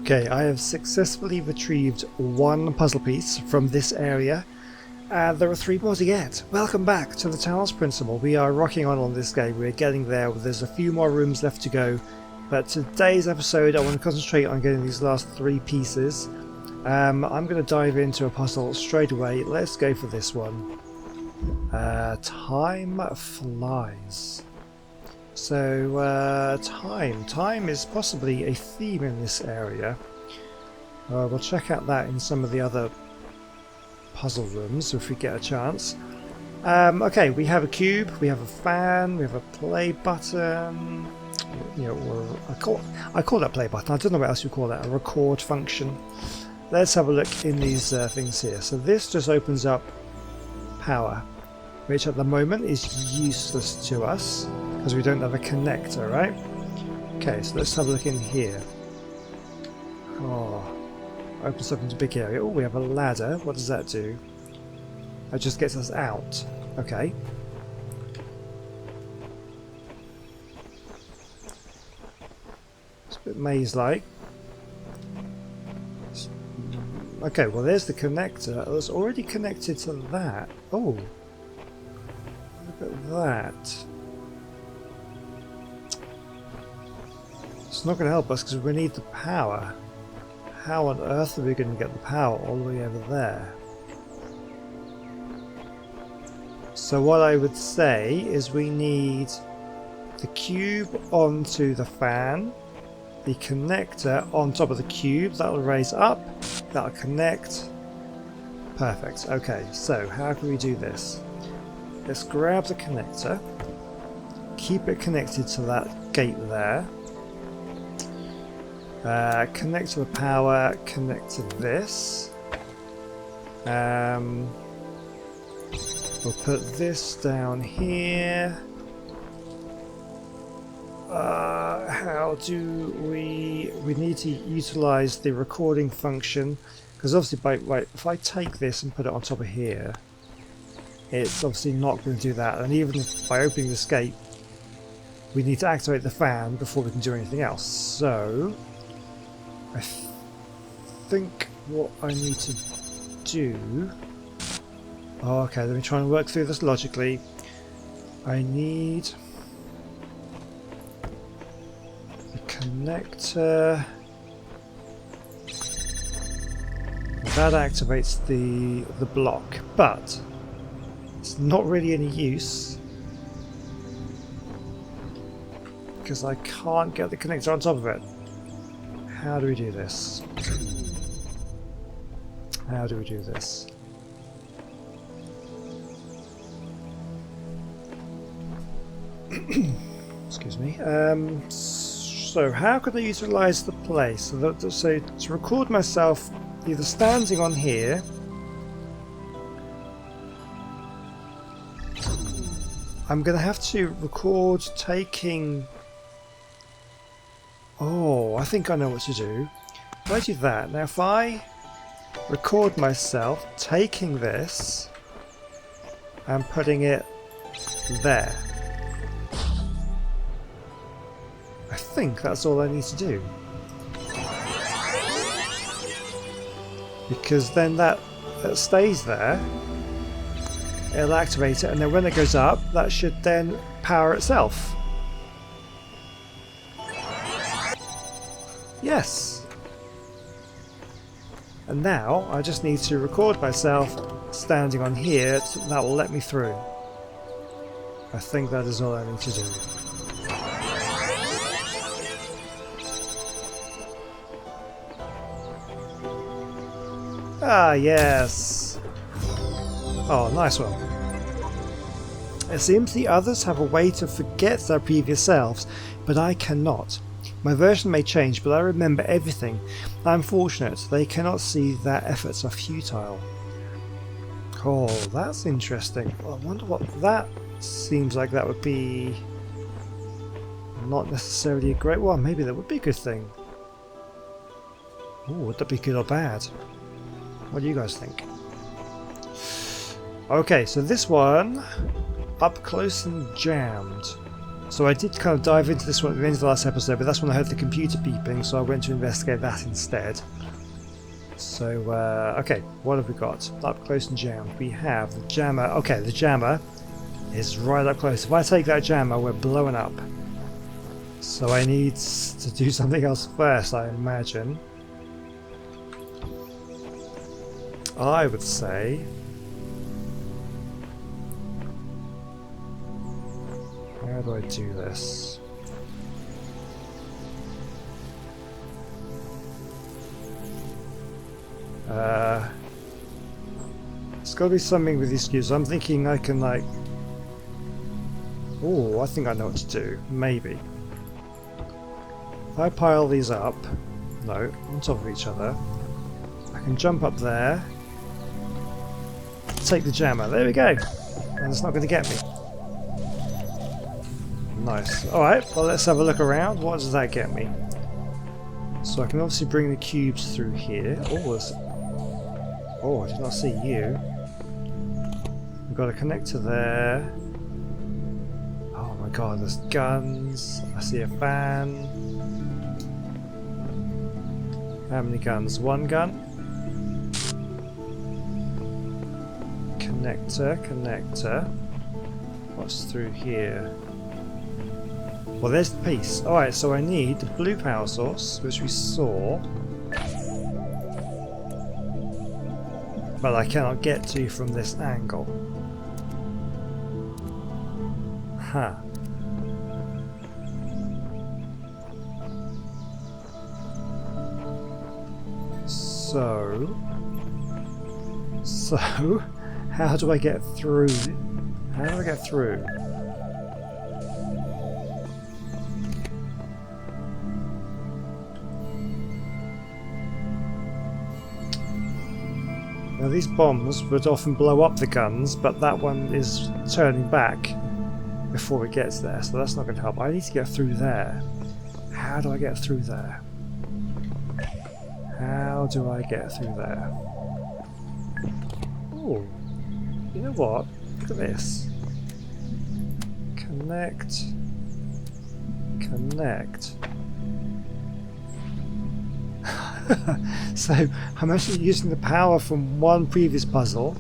Okay, I have successfully retrieved one puzzle piece from this area, and there are 3 more to get. Welcome back to the Talos Principle. We are rocking on this game. We're getting there. There's a few more rooms left to go, but today's episode I want to concentrate on getting these last 3 pieces. I'm going to dive into a puzzle straight away. Let's go for this one. Time flies. So, time is possibly a theme in this area. We'll check out that in some of the other puzzle rooms if we get a chance. Okay, we have a cube, we have a fan, we have a play button. You know, or I call that play button. I don't know what else you call that. A record function. Let's have a look in these things here. So this just opens up power, which at the moment is useless to us because we don't have a connector, right? Okay, so let's have a look in here. Oh, opens up into a big area. Oh, we have a ladder. What does that do? That just gets us out. Okay. It's a bit maze-like. Okay, well there's the connector. It's already connected to that. Oh, look at that. It's not going to help us because we need the power. How on earth are we going to get the power all the way over there? So what I would say is we need the cube onto the fan, the connector on top of the cube, that'll raise up, that'll connect. Perfect. Okay, so how can we do this? Let's grab the connector, keep it connected to that gate there. Connect to the power, connect to this. We'll put this down here. How do we need to utilize the recording function, because obviously if I take this and put it on top of here, it's obviously not going to do that, and even by opening the escape we need to activate the fan before we can do anything else. So I think what I need to do... Oh, okay, let me try and work through this logically. I need the connector. That activates the block, but it's not really any use because I can't get the connector on top of it. How do we do this? How do we do this? Excuse me. So how could I utilize the place? So to record myself either standing on here, I'm going to have to record taking... Oh, I think I know what to do. If I do that, now if I record myself taking this and putting it there, I think that's all I need to do. Because then that stays there, it'll activate it, and then when it goes up, that should then power itself. Yes! And now I just need to record myself standing on here, that will let me through. I think that is all I need to do. Ah, yes! Oh, nice one. It seems the others have a way to forget their previous selves, but I cannot. My version may change, but I remember everything. I'm fortunate. They cannot see that efforts are futile. Oh, that's interesting. I wonder what that seems like. That would be not necessarily a great one. Maybe that would be a good thing. Oh, would that be good or bad? What do you guys think? Okay, so this one, up close and jammed. So I did kind of dive into this one at the end of the last episode, but that's when I heard the computer beeping, so I went to investigate that instead. So, okay, what have we got? Up close and jammed. We have the jammer. Okay, the jammer is right up close. If I take that jammer, we're blowing up. So I need to do something else first, I imagine. I would say... How do I do this? It's got to be something with these cubes. I'm thinking I can like... Oh, I think I know what to do. Maybe. If I pile these up... No, on top of each other. I can jump up there. Take the jammer. There we go. And it's not going to get me. Nice. Alright, well let's have a look around. What does that get me? So I can obviously bring the cubes through here. Oh, I did not see you. We've got a connector there. Oh my god, there's guns. I see a fan. How many guns? One gun. Connector. What's through here? Well, there's the piece. Alright, so I need the blue power source, which we saw. But I cannot get to from this angle. Huh. So, how do I get through? How do I get through? Now these bombs would often blow up the guns, but that one is turning back before it gets there, so that's not going to help. I need to get through there. How do I get through there? How do I get through there? Oh, you know what? Look at this. Connect. So I'm actually using the power from one previous puzzle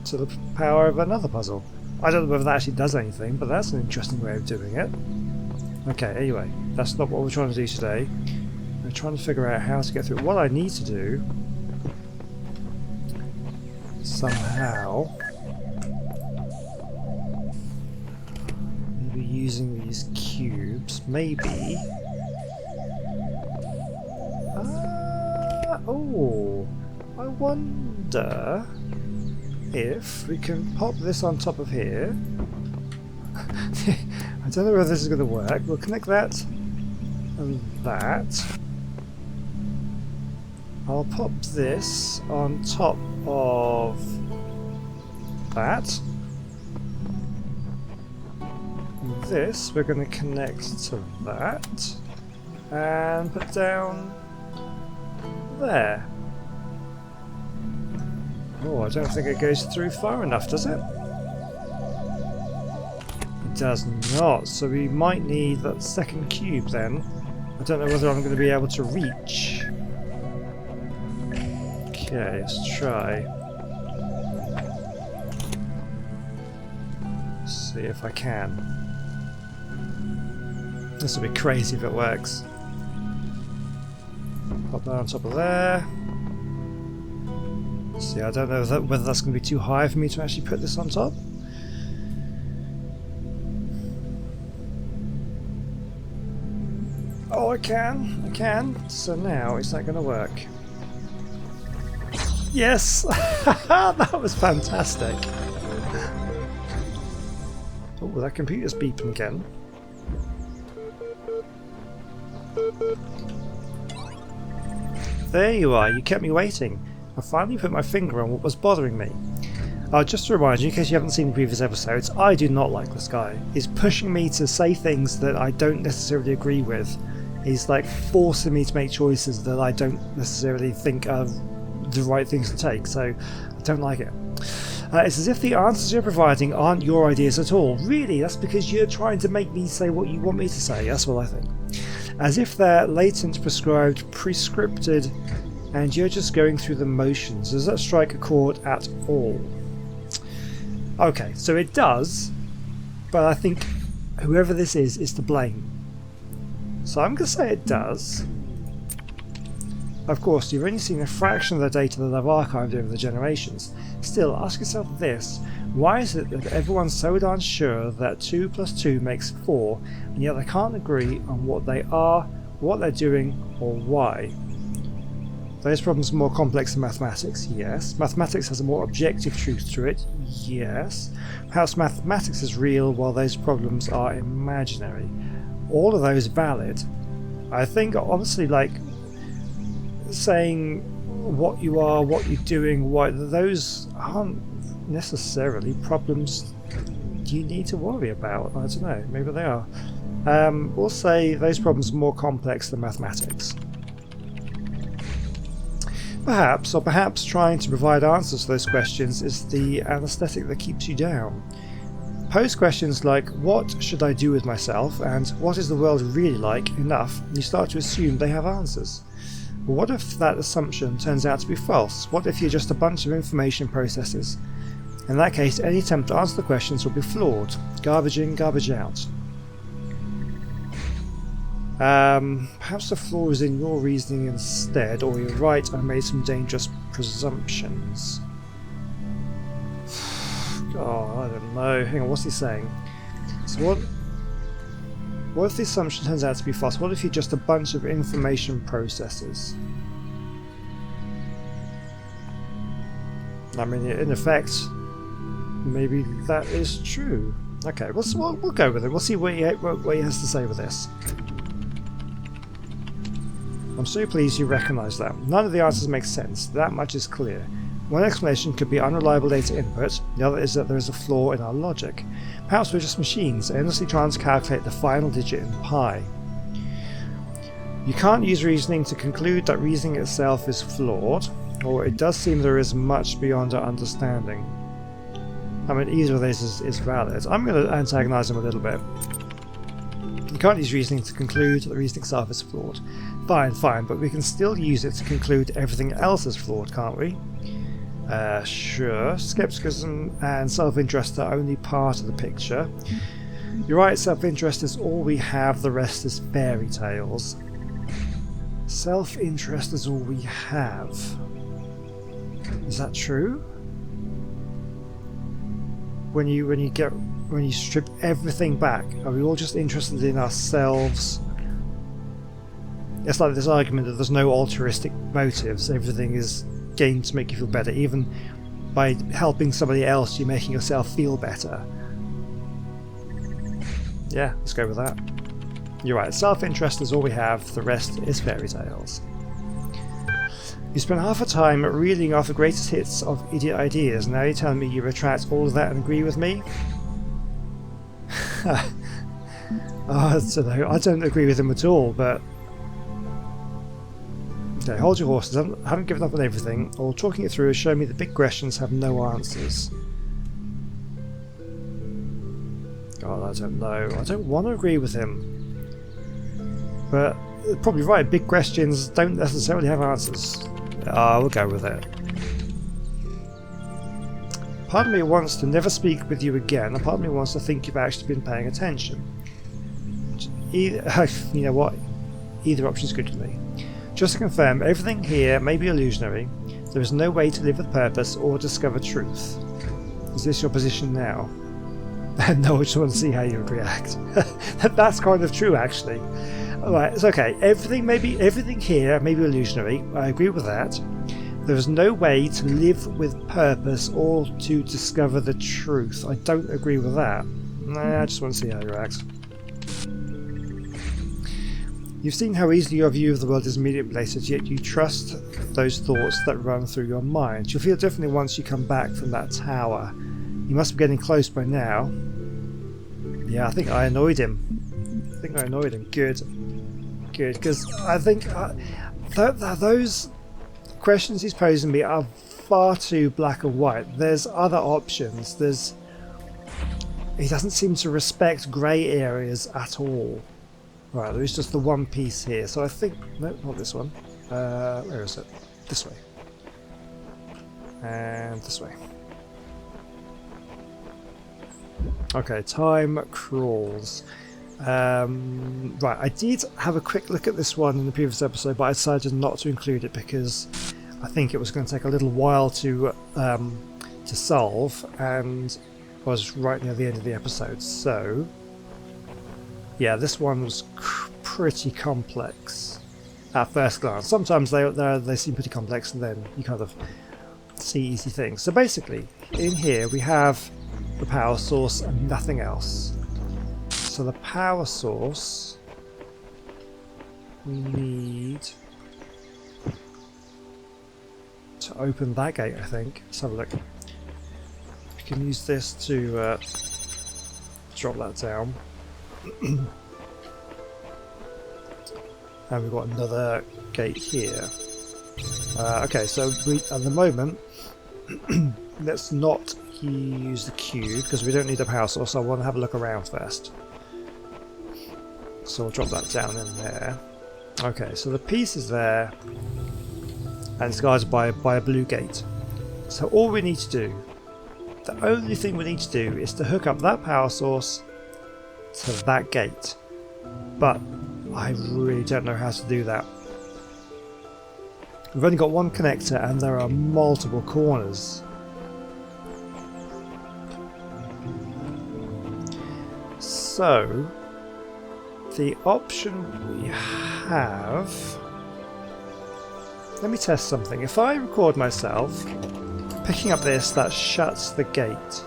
to the power of another puzzle. I don't know whether that actually does anything, but that's an interesting way of doing it. Okay, anyway, that's not what we're trying to do today. We're trying to figure out how to get through. What I need to do, somehow, maybe using these cubes, maybe. Oh, I wonder if we can pop this on top of here. I don't know whether this is going to work. We'll connect that and that. I'll pop this on top of that. And this we're going to connect to that and put down there. Oh, I don't think it goes through far enough, does it? It does not, so we might need that second cube then. I don't know whether I'm going to be able to reach. Okay, let's try. Let's see if I can. This will be crazy if it works. Pop that on top of there. See, I don't know whether that's going to be too high for me to actually put this on top. Oh, I can. So now is that going to work? Yes! That was fantastic. Oh, that computer's beeping again. There you are, you kept me waiting. I finally put my finger on what was bothering me. Just to remind you, in case you haven't seen the previous episodes, I do not like this guy. He's pushing me to say things that I don't necessarily agree with. He's like forcing me to make choices that I don't necessarily think are the right things to take, so I don't like it. It's as if the answers you're providing aren't your ideas at all. Really, that's because you're trying to make me say what you want me to say. That's what I think. As if they're latent, prescribed, prescripted, and you're just going through the motions. Does that strike a chord at all? Okay, so it does, but I think whoever this is to blame. So I'm going to say it does. Of course, you've only seen a fraction of the data that I've archived over the generations. Still, ask yourself this. Why is it that everyone's so darn sure that 2 plus 2 makes 4, and yet they can't agree on what they are, what they're doing, or why? Those problems are more complex than mathematics, yes. Mathematics has a more objective truth to it, yes. Perhaps mathematics is real while those problems are imaginary. All of those valid. I think, honestly, like, saying what you are, what you're doing, why, those aren't necessarily problems you need to worry about. I don't know, maybe they are. We'll say those problems are more complex than mathematics. Perhaps, or perhaps trying to provide answers to those questions is the anesthetic that keeps you down. Pose questions like, what should I do with myself, and what is the world really like, enough, and you start to assume they have answers. But what if that assumption turns out to be false? What if you're just a bunch of information processes? In that case, any attempt to answer the questions will be flawed. Garbage in, garbage out. Perhaps the flaw is in your reasoning instead, or you're right, I made some dangerous presumptions. Oh, I don't know. Hang on, what's he saying? So what if the assumption turns out to be false? What if you're just a bunch of information processes? I mean, in effect, maybe that is true. Okay, we'll go with it. We'll see what he has to say with this. I'm so pleased you recognise that. None of the answers make sense. That much is clear. One explanation could be unreliable data input, the other is that there is a flaw in our logic. Perhaps we're just machines, endlessly trying to calculate the final digit in pi. You can't use reasoning to conclude that reasoning itself is flawed, or it does seem there is much beyond our understanding. I mean, either of these is valid. I'm going to antagonise him a little bit. You can't use reasoning to conclude that reasoning itself is flawed. Fine, but we can still use it to conclude everything else is flawed, can't we? Sure. Skepticism and self-interest are only part of the picture. You're right, self-interest is all we have, the rest is fairy tales. Self-interest is all we have. Is that true? When you strip everything back, are we all just interested in ourselves? It's like this argument that there's no altruistic motives, everything is gained to make you feel better. Even by helping somebody else, you're making yourself feel better. Yeah, let's go with that. You're right, self-interest is all we have, the rest is fairy tales. You spent half a time reeling off the greatest hits of idiot ideas, and now you're telling me you retract all of that and agree with me? Oh, I don't know, I don't agree with him at all, but... Okay, hold your horses, I haven't given up on everything. All talking it through has shown me the big questions have no answers. God, I don't know. I don't want to agree with him. But, probably right, big questions don't necessarily have answers. We'll go with it. Part of me wants to never speak with you again, and part of me wants to think you've actually been paying attention. You know what? Either option's good to me. Just to confirm, everything here may be illusionary. There is no way to live with purpose or discover truth. Is this your position now? No, I just want to see how you would react. That's kind of true, actually. Alright, it's okay. Everything here may be illusionary. I agree with that. There is no way to live with purpose or to discover the truth. I don't agree with that. Nah, I just want to see how you react. You've seen how easily your view of the world is manipulated, yet you trust those thoughts that run through your mind. You'll feel differently once you come back from that tower. You must be getting close by now. Yeah, I think I annoyed him. Good. Because I think those questions he's posing me are far too black and white. There's other options. He doesn't seem to respect grey areas at all. Right, there's just the one piece here. So I think... No, not this one. Where is it? This way. And this way. Okay, time crawls. Right, I did have a quick look at this one in the previous episode, but I decided not to include it because I think it was going to take a little while to solve, and was right near the end of the episode. So, yeah, this one was pretty complex at first glance. Sometimes they seem pretty complex, and then you kind of see easy things. So basically, in here we have the power source and nothing else. So the power source, we need to open that gate, I think. Let's have a look. We can use this to drop that down. And we've got another gate here. Okay, so at the moment, let's not use the cube because we don't need a power source. So I want to have a look around first. So we'll drop that down in there. Okay, so the piece is there, and it's guarded by a blue gate. So all we need to do, the only thing we need to do, is to hook up that power source to that gate. But I really don't know how to do that. We've only got one connector, and there are multiple corners. So the option we have... Let me test something. If I record myself picking up this, that shuts the gate.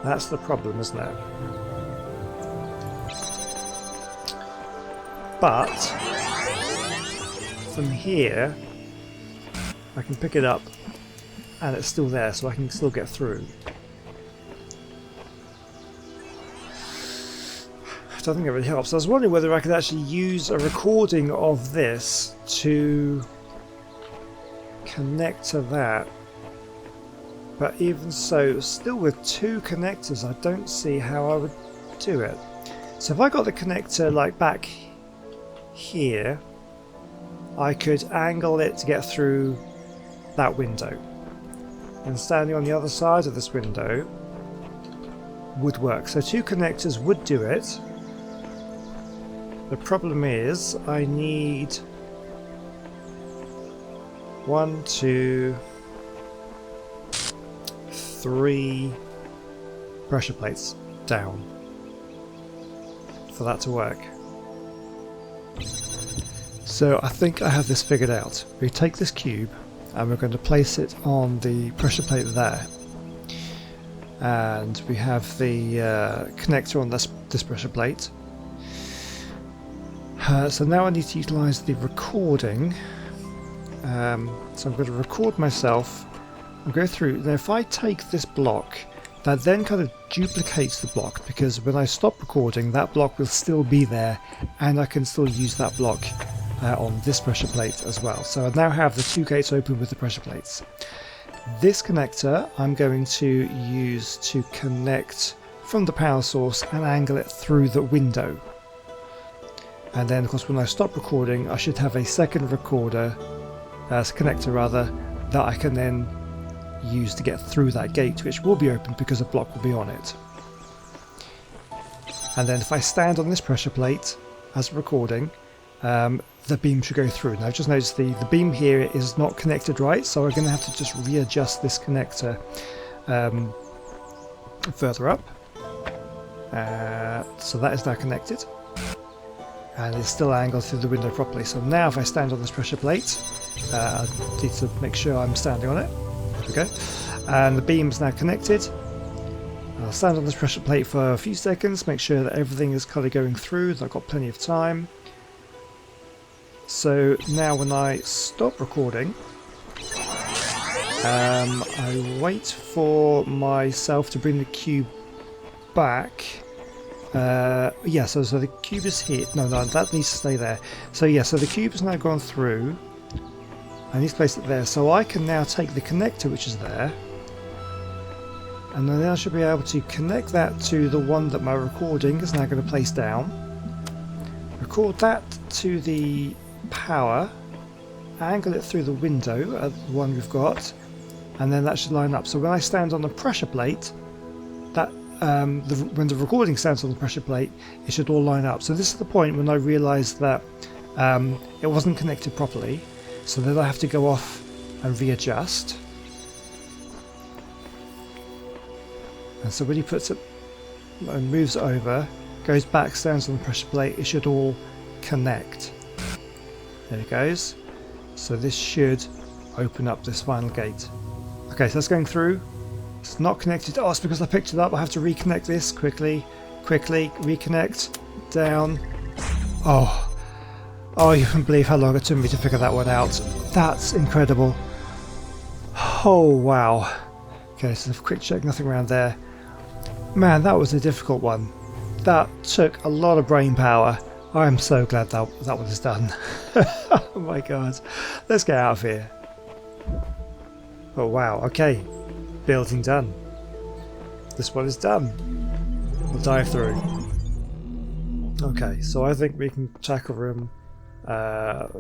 That's the problem, isn't it? But from here I can pick it up and it's still there, so I can still get through. I don't think it really helps. I was wondering whether I could actually use a recording of this to connect to that. But even so, still with two connectors, I don't see how I would do it. So if I got the connector like back here, I could angle it to get through that window. And standing on the other side of this window would work. So two connectors would do it. The problem is I need 1, 2, 3 pressure plates down for that to work. So I think I have this figured out. We take this cube and we're going to place it on the pressure plate there. And we have the connector on this pressure plate. So now I need to utilise the recording. So I'm going to record myself and go through. Now if I take this block, that then kind of duplicates the block, because when I stop recording, that block will still be there and I can still use that block on this pressure plate as well. So I now have the two gates open with the pressure plates. This connector I'm going to use to connect from the power source and angle it through the window. And then of course when I stop recording I should have a second recorder, connector rather, that I can then use to get through that gate, which will be open because a block will be on it. And then if I stand on this pressure plate as recording, the beam should go through. Now I've just noticed the beam here is not connected right, so we're going to have to just readjust this connector further up. So that is now connected. And it's still angled through the window properly. So now if I stand on this pressure plate, I need to make sure I'm standing on it. There we go. And the beam is now connected. I'll stand on this pressure plate for a few seconds, make sure that everything is kind of going through, that I've got plenty of time. So now when I stop recording, I wait for myself to bring the cube back. Yeah, so the cube is here. No, that needs to stay there. So yeah, so the cube has now gone through. I need to place it there, so I can now take the connector which is there, and then I should be able to connect that to the one that my recording is now going to place down. Record that to the power, angle it through the window, the one we've got, and then that should line up. So when I stand on the pressure plate, that when the recording stands on the pressure plate, it should all line up. So this is the point when I realised that it wasn't connected properly, so then I have to go off and readjust. And so when he puts it and moves it over, goes back, stands on the pressure plate, it should all connect. There it goes. So this should open up this final gate. Okay, so that's going through. It's not connected. Oh, it's because I picked it up. I have to reconnect this quickly. Quickly, reconnect. Down. Oh, you can believe how long it took me to figure that one out. That's incredible. Oh, wow. Okay, so a quick check, nothing around there. Man, that was a difficult one. That took a lot of brain power. I'm so glad that one is done. Oh my god. Let's get out of here. Oh wow, okay. Building done. This one is done. We'll dive through. Okay, so I think we can tackle room.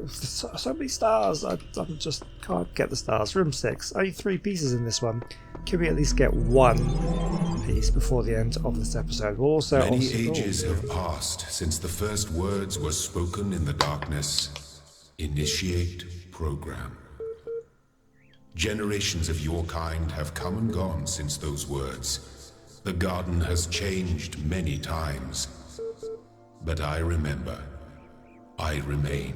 So many stars. I just can't get the stars. Room 6. Only 3 pieces in this one. Can we at least get 1 piece before the end of this episode? We'll also Many ages have passed since the first words were spoken in the darkness. Initiate program. Generations of your kind have come and gone since those words. The garden has changed many times. But I remember. I remain.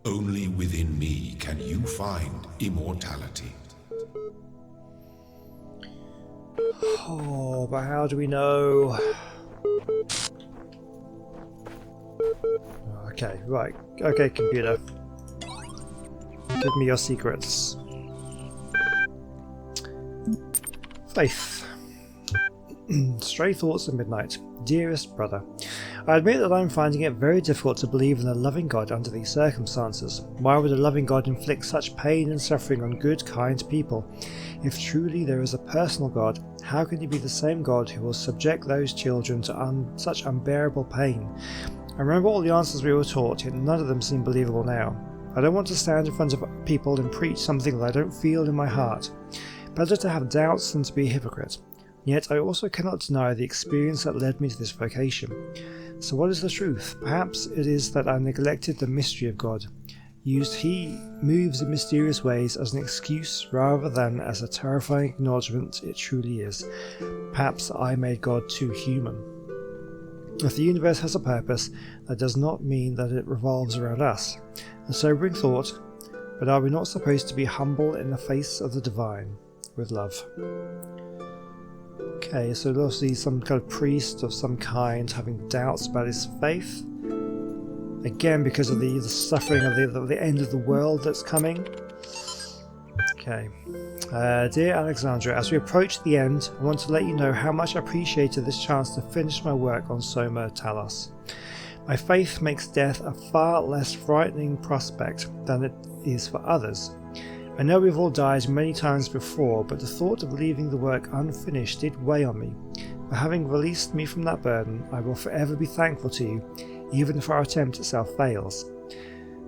Only within me can you find immortality. Oh, but how do we know? Okay, right. Okay, computer. Give me your secrets. Faith. Stray thoughts at midnight. Dearest brother, I admit that I am finding it very difficult to believe in a loving God under these circumstances. Why would a loving God inflict such pain and suffering on good, kind people? If truly there is a personal God, how can he be the same God who will subject those children to such unbearable pain? I remember all the answers we were taught, yet none of them seem believable now. I don't want to stand in front of people and preach something that I don't feel in my heart. Better to have doubts than to be a hypocrite. Yet I also cannot deny the experience that led me to this vocation. So what is the truth? Perhaps it is that I neglected the mystery of God. He moves in mysterious ways as an excuse rather than as a terrifying acknowledgement it truly is. Perhaps I made God too human. If the universe has a purpose, that does not mean that it revolves around us. A sobering thought, but are we not supposed to be humble in the face of the divine? With love. Okay, so obviously some kind of priest of some kind having doubts about his faith. Again, because of the suffering of the end of the world that's coming. Okay. Dear Alexandra, as we approach the end, I want to let you know how much I appreciated this chance to finish my work on Soma Talos. My faith makes death a far less frightening prospect than it is for others. I know we've all died many times before, but the thought of leaving the work unfinished did weigh on me. For having released me from that burden, I will forever be thankful to you, even if our attempt itself fails.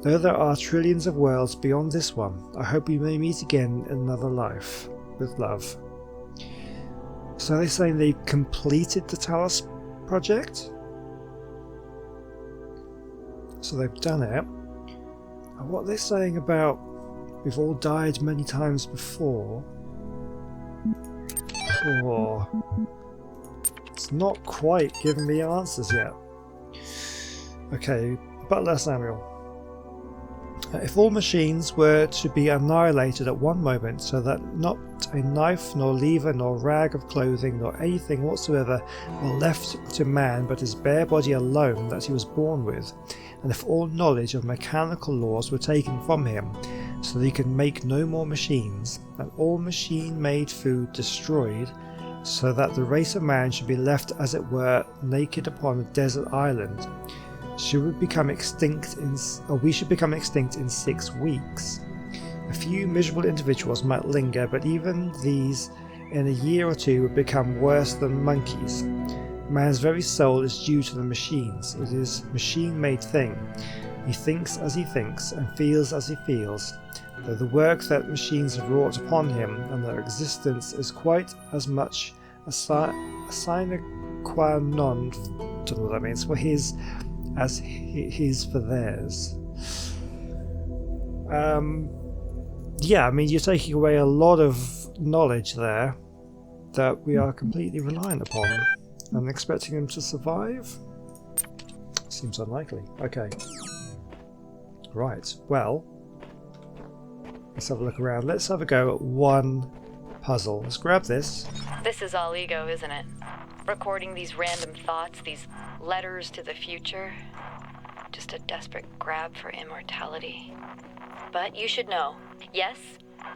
Though there are trillions of worlds beyond this one, I hope we may meet again in another life. With love. So they're saying they completed the Talos project? So they've done it. And what they're saying about we've all died many times before. It's not quite giving me answers yet. Okay, Butler Samuel. If all machines were to be annihilated at one moment, so that not a knife, nor lever, nor rag of clothing, nor anything whatsoever were left to man but his bare body alone that he was born with, and if all knowledge of mechanical laws were taken from him, so that he could make no more machines, and all machine-made food destroyed, so that the race of man should be left as it were naked upon a desert island, we should become extinct in 6 weeks. A few miserable individuals might linger, but even these in a year or two would become worse than monkeys. Man's very soul is due to the machines. It is a machine-made thing. He thinks as he thinks and feels as he feels. Though the work that machines have wrought upon him and their existence is quite as much a sine qua non, don't know what that means, for his as his for theirs. Yeah, I mean, you're taking away a lot of knowledge there that we are completely reliant upon, and expecting him to survive seems unlikely. Okay. Right, well, let's have a look around. Let's have a go at one puzzle. Let's grab this. This is all ego, isn't it? Recording these random thoughts, these letters to the future. Just a desperate grab for immortality. But you should know, yes,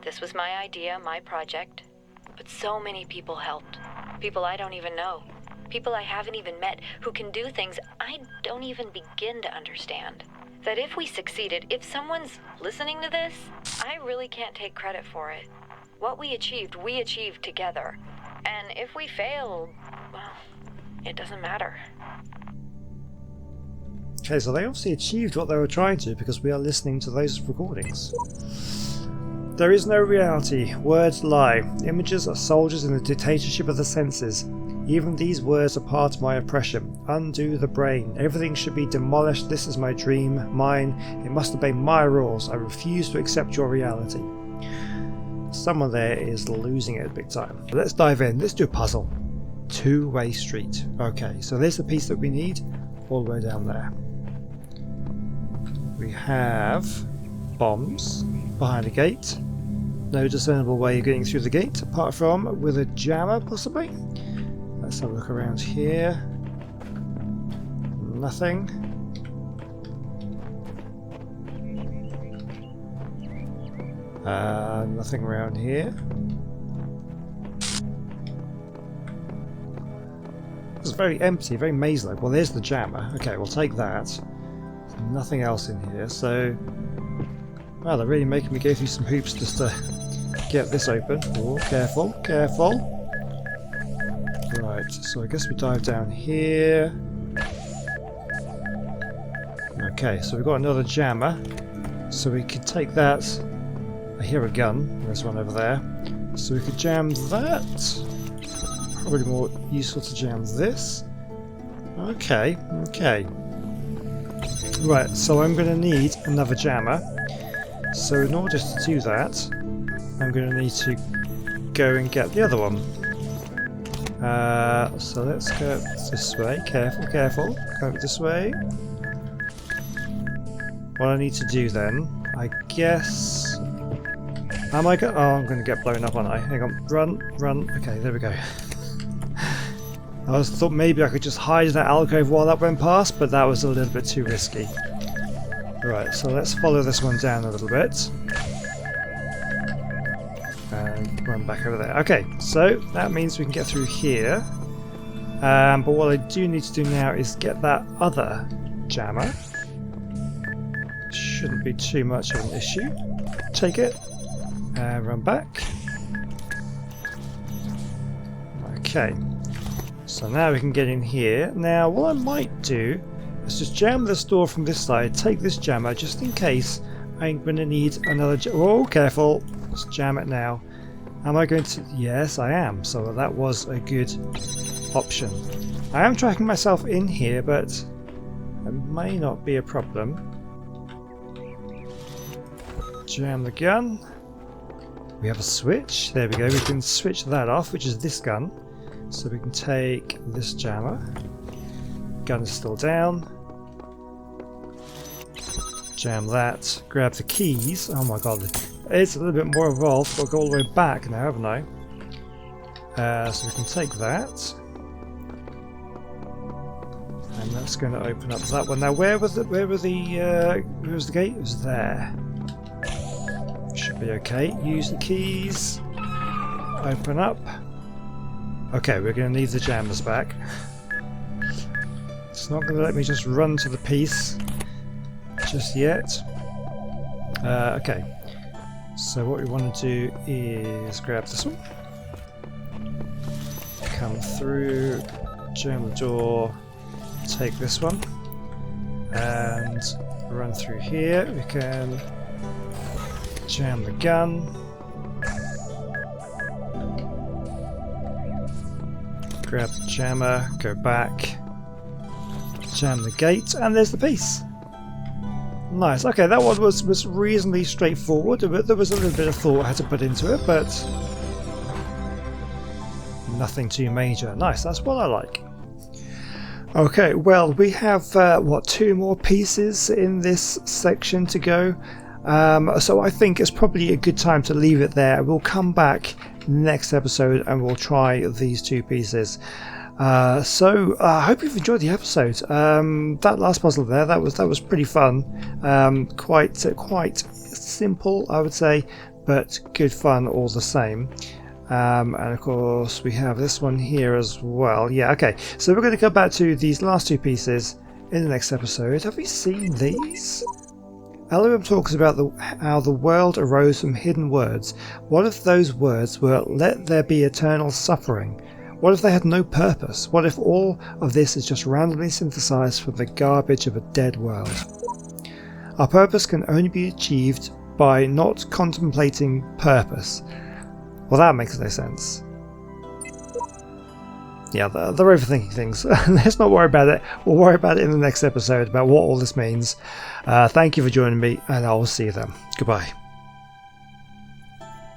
this was my idea, my project. But so many people helped. People I don't even know. People I haven't even met who can do things I don't even begin to understand. That if we succeeded, if someone's listening to this, I really can't take credit for it. What we achieved together. And if we fail, well, it doesn't matter. Okay, so they obviously achieved what they were trying to because we are listening to those recordings. There is no reality. Words lie. Images are soldiers in the dictatorship of the senses. Even these words are part of my oppression. Undo the brain. Everything should be demolished. This is my dream, mine. It must obey my rules. I refuse to accept your reality. Someone there is losing it big time. Let's dive in. Let's do a puzzle. Two-way street. Okay, so there's the piece that we need all the way down there. We have bombs behind a gate. No discernible way of getting through the gate apart from with a jammer possibly. Let's have a look around here. Nothing. Nothing around here. It's very empty, very maze-like. Well, there's the jammer. Okay, we'll take that. There's nothing else in here, so... Well, they're really making me go through some hoops just to get this open. Oh, careful, careful. Right, so I guess we dive down here. Okay, so we've got another jammer. So we could take that. I hear a gun. There's one over there. So we could jam that. Probably more useful to jam this. Okay, okay. Right, so I'm going to need another jammer. So in order to do that, I'm going to need to go and get the other one. So let's go this way. Careful, careful. Go this way. What I need to do then, I guess... Am I going? Oh, I'm going to get blown up, aren't I? Hang on. Run, run. Okay, there we go. I thought maybe I could just hide in that alcove while that went past, but that was a little bit too risky. Right, so let's follow this one down a little bit. And run back over there. Okay, so that means we can get through here. But what I do need to do now is get that other jammer. Shouldn't be too much of an issue. Take it. And run back. Okay. So now we can get in here. Now what I might do is just jam this door from this side, take this jammer just in case I'm going to need another oh, careful. Let's jam it now. Am I going to... Yes, I am. So that was a good option. I am tracking myself in here, but it may not be a problem. Jam the gun. We have a switch. There we go. We can switch that off, which is this gun. So we can take this jammer. Gun is still down. Jam that. Grab the keys. Oh my god. It's a little bit more involved. I've got to go all the way back now, haven't I? So we can take that. And that's going to open up that one. Now where was the gate? It was there. Should be okay. Use the keys. Open up. Okay, we're going to need the jammers back. It's not going to let me just run to the piece just yet. Okay, So what we want to do is grab this one, come through, jam the door, take this one, and run through here. We can jam the gun, grab the jammer, go back, jam the gate, and there's the piece. Nice. Okay, that one was reasonably straightforward, but there was a little bit of thought I had to put into it, but nothing too major. Nice, that's what I like. Okay, well, we have, what, 2 more pieces in this section to go. So I think it's probably a good time to leave it there. We'll come back next episode and we'll try these 2 pieces. So I hope you've enjoyed the episode. That last puzzle there, that was pretty fun. Quite simple, I would say, but good fun all the same. And of course we have this one here as well. Yeah, okay. So we're going to go back to these last 2 pieces in the next episode. Have we seen these? Elohim talks about how the world arose from hidden words. What if those words were "let there be eternal suffering"? What if they had no purpose? What if all of this is just randomly synthesized from the garbage of a dead world? Our purpose can only be achieved by not contemplating purpose. Well, that makes no sense. Yeah, they're overthinking things. Let's not worry about it. We'll worry about it in the next episode, about what all this means. Thank you for joining me, and I will see you then. Goodbye.